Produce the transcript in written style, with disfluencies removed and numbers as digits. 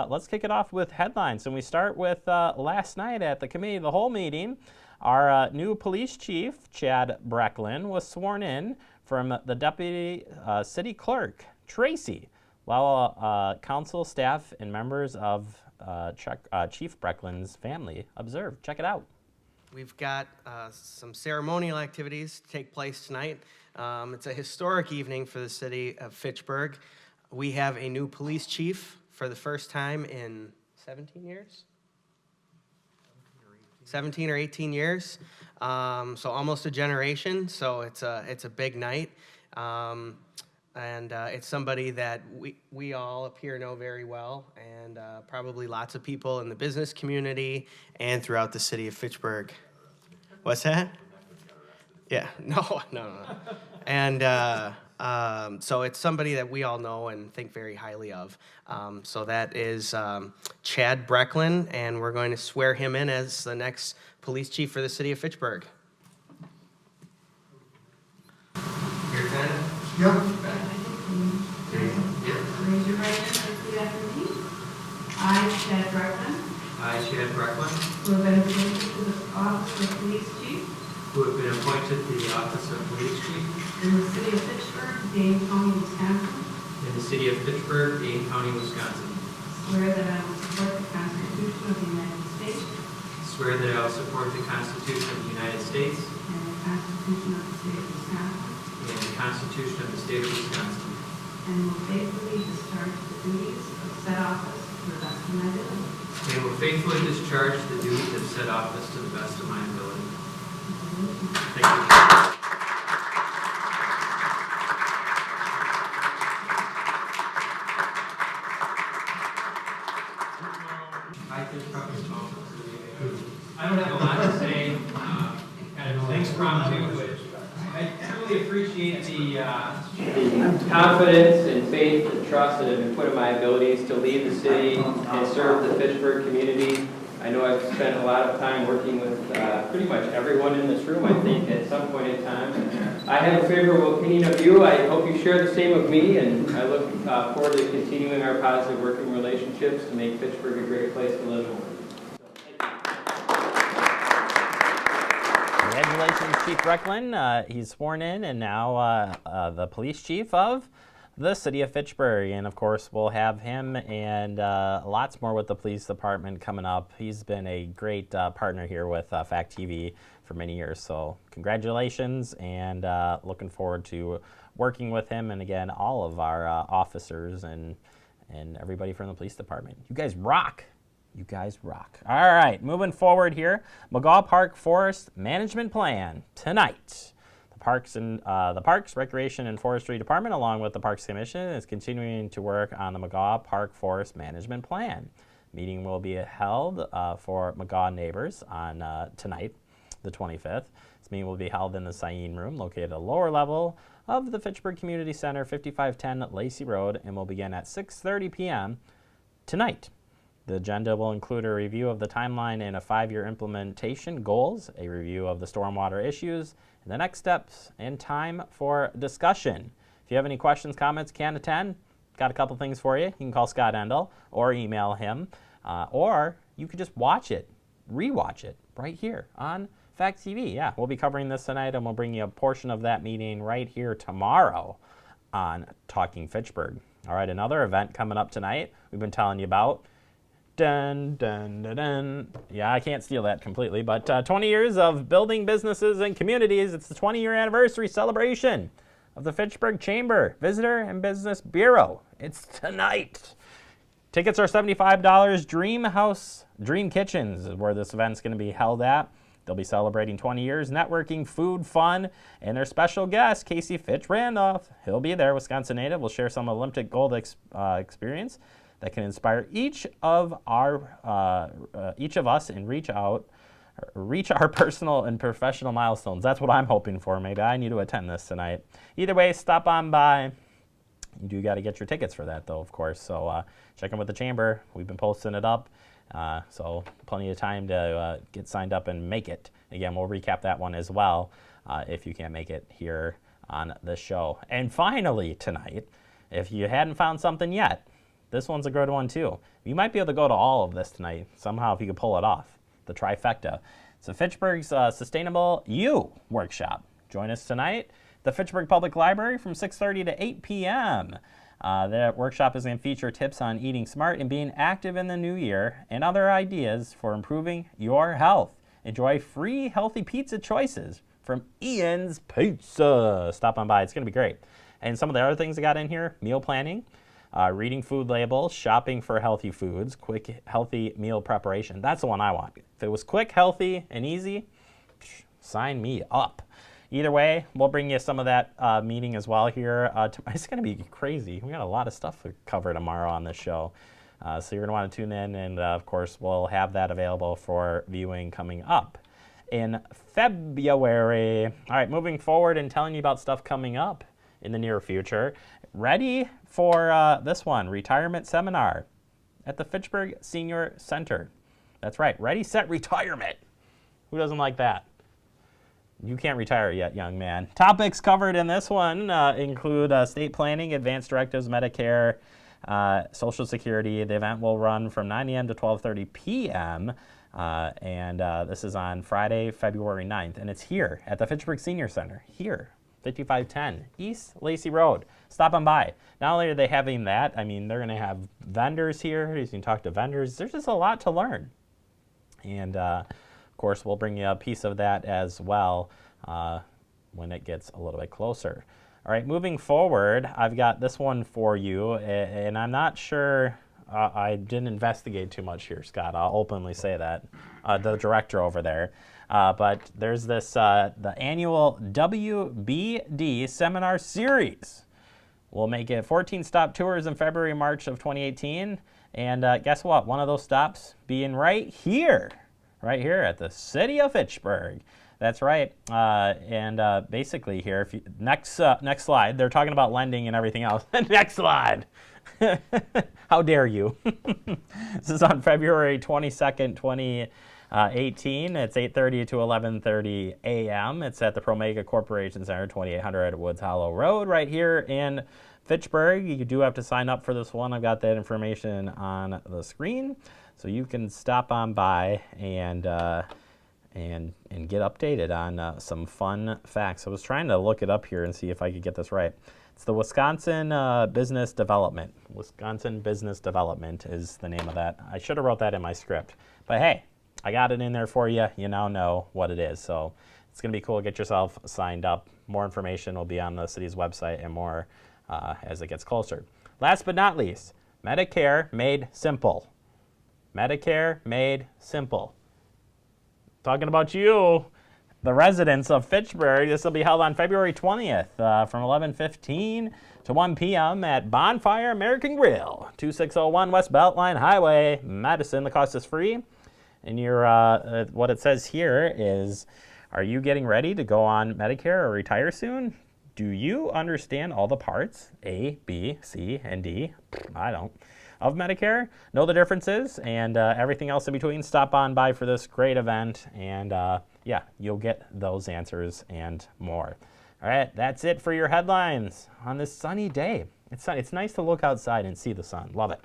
let's kick it off with headlines. And we start with last night at the committee of the whole meeting. Our new police chief, Chad Brecklin, was sworn in from the deputy city clerk, Tracy, while council staff and members of Chief Brecklin's family observed. Check it out. We've got some ceremonial activities to take place tonight. It's a historic evening for the city of Fitchburg. We have a new police chief for the first time in 17 years? 17 or 18 years. So almost a generation, so it's a big night. And it's somebody that we all up here know very well, and probably lots of people in the business community and throughout the city of Fitchburg. What's that? Yeah, no. And so it's somebody that we all know and think very highly of. So that is Chad Brecklin, and we're going to swear him in as the next police chief for the city of Fitchburg. Your turn. Yep. Raise your right hand and repeat after me. I, Chad Brecklin, I, Chad Brecklin, who have been appointed to the office of police chief who have been appointed to the office of police chief in the city of Fitchburg, Dane County, Wisconsin, in the city of Fitchburg, Dane County, Wisconsin, swear that I will support the Constitution of the United States swear that I will support the Constitution of the United States and the Constitution of the state of Wisconsin, and the Constitution of the state of Wisconsin, and will faithfully discharge the duties of said office to the best of my ability. and will faithfully discharge the duties of said office to the best of my ability. Thank you. I don't have a lot to say, kind of impromptu, but I truly appreciate the confidence and faith and trust that have been put in my abilities to lead the city and serve the Fitchburg community. I know I've spent a lot of time working with pretty much everyone in this room, I think, at some point in time. I have a favorable opinion of you. I hope you share the same of me, and I look forward to continuing our positive working relationships to make Fitchburg a great place to live and work. Congratulations, Chief Brecklin. He's sworn in and now the police chief of the city of Fitchburg. And of course, we'll have him and lots more with the police department coming up. He's been a great partner here with Fact TV for many years. So congratulations, and looking forward to working with him and, again, all of our officers and everybody from the police department. You guys rock. You guys rock. All right, moving forward here. McGaw Park Forest Management Plan tonight. The Parks, Recreation, and Forestry Department, along with the Parks Commission, is continuing to work on the McGaw Park Forest Management Plan. Meeting will be held for McGaw neighbors on tonight, the 25th. This meeting will be held in the Sain Room, located at the lower level of the Fitchburg Community Center, 5510 Lacey Road, and will begin at 6:30 p.m. tonight. The agenda will include a review of the timeline and a 5-year implementation goals, a review of the stormwater issues, and the next steps and time for discussion. If you have any questions, comments, can't attend, got a couple things for you. You can call Scott Endel or email him, or you could just watch it, rewatch it right here on Fact TV. Yeah, we'll be covering this tonight, and we'll bring you a portion of that meeting right here tomorrow on Talking Fitchburg. All right, another event coming up tonight we've been telling you about. Dun, dun, dun, dun. Yeah, I can't steal that completely, but 20 years of building businesses and communities. It's the 20-year anniversary celebration of the Fitchburg Chamber Visitor and Business Bureau. It's tonight. Tickets are $75. Dream Kitchens is where this event's going to be held at. They'll be celebrating 20 years, networking, food, fun, and their special guest, Casey Fitch Randolph. He'll be there, Wisconsin native. We'll share some Olympic gold experience that can inspire each of us and reach our personal and professional milestones. That's what I'm hoping for. Maybe I need to attend this tonight. Either way, stop on by. You do got to get your tickets for that, though, of course. So check in with the chamber. We've been posting it up, so plenty of time to get signed up and make it. Again, we'll recap that one as well if you can't make it here on the show. And finally tonight, if you hadn't found something yet, This one's a good one too. You might be able to go to all of this tonight somehow if you could pull it off. The trifecta. So Fitchburg's Sustainable You workshop. Join us tonight at the Fitchburg Public Library from 6:30 to 8 p.m. The workshop is going to feature tips on eating smart and being active in the new year and other ideas for improving your health. Enjoy free healthy pizza choices from Ian's Pizza. Stop on by. It's going to be great. And some of the other things I got in here, meal planning, reading food labels, shopping for healthy foods, quick, healthy meal preparation. That's the one I want. If it was quick, healthy, and easy, sign me up. Either way, we'll bring you some of that meeting as well here. It's going to be crazy. We got a lot of stuff to cover tomorrow on this show. So you're going to want to tune in, and of course, we'll have that available for viewing coming up in February. All right, moving forward and telling you about stuff coming up in the near future. Ready for this one, retirement seminar at the Fitchburg Senior Center. That's right, ready, set, retirement. Who doesn't like that? You can't retire yet, young man. Topics covered in this one include state planning, advanced directives, Medicare, Social Security. The event will run from 9 a.m. to 12:30 p.m. And this is on Friday, February 9th. And it's here at the Fitchburg Senior Center, here, 5510 East Lacey Road. Stop on by. Not only are they having that, I mean, they're going to have vendors here. You can talk to vendors. There's just a lot to learn. And, of course, we'll bring you a piece of that as well when it gets a little bit closer. All right, moving forward, I've got this one for you, and I'm not sure, I didn't investigate too much here, Scott. I'll openly say that, the director over there. But there's this, the annual WBD seminar series. We'll make it 14 stop tours in February, March of 2018. And guess what? One of those stops being right here at the city of Fitchburg. That's right. Basically here, if you, next slide, they're talking about lending and everything else. Next slide. How dare you? This is on February 22nd, 2018. It's 8:30 to 11:30 a.m. It's at the Promega Corporation Center, 2800 Woods Hollow Road, right here in Fitchburg. You do have to sign up for this one. I've got that information on the screen, so you can stop on by and get updated on some fun facts. I was trying to look it up here and see if I could get this right. It's the Wisconsin Business Development. Wisconsin Business Development is the name of that. I should have wrote that in my script. But hey, I got it in there for you. You now know what it is. So it's going to be cool. Get yourself signed up. More information will be on the city's website and more as it gets closer. Last but not least, Medicare Made Simple. Medicare Made Simple. Talking about you, the residents of Fitchburg. This will be held on February 20th from 11:15 to 1 p.m. at Bonfire American Grill, 2601 West Beltline Highway, Madison. The cost is free. And what it says here is, are you getting ready to go on Medicare or retire soon? Do you understand all the parts, A, B, C, and D? I don't. Of Medicare, know the differences, and everything else in between. Stop on by for this great event, and yeah, you'll get those answers and more. All right, that's it for your headlines on this sunny day. It's nice to look outside and see the sun. Love it.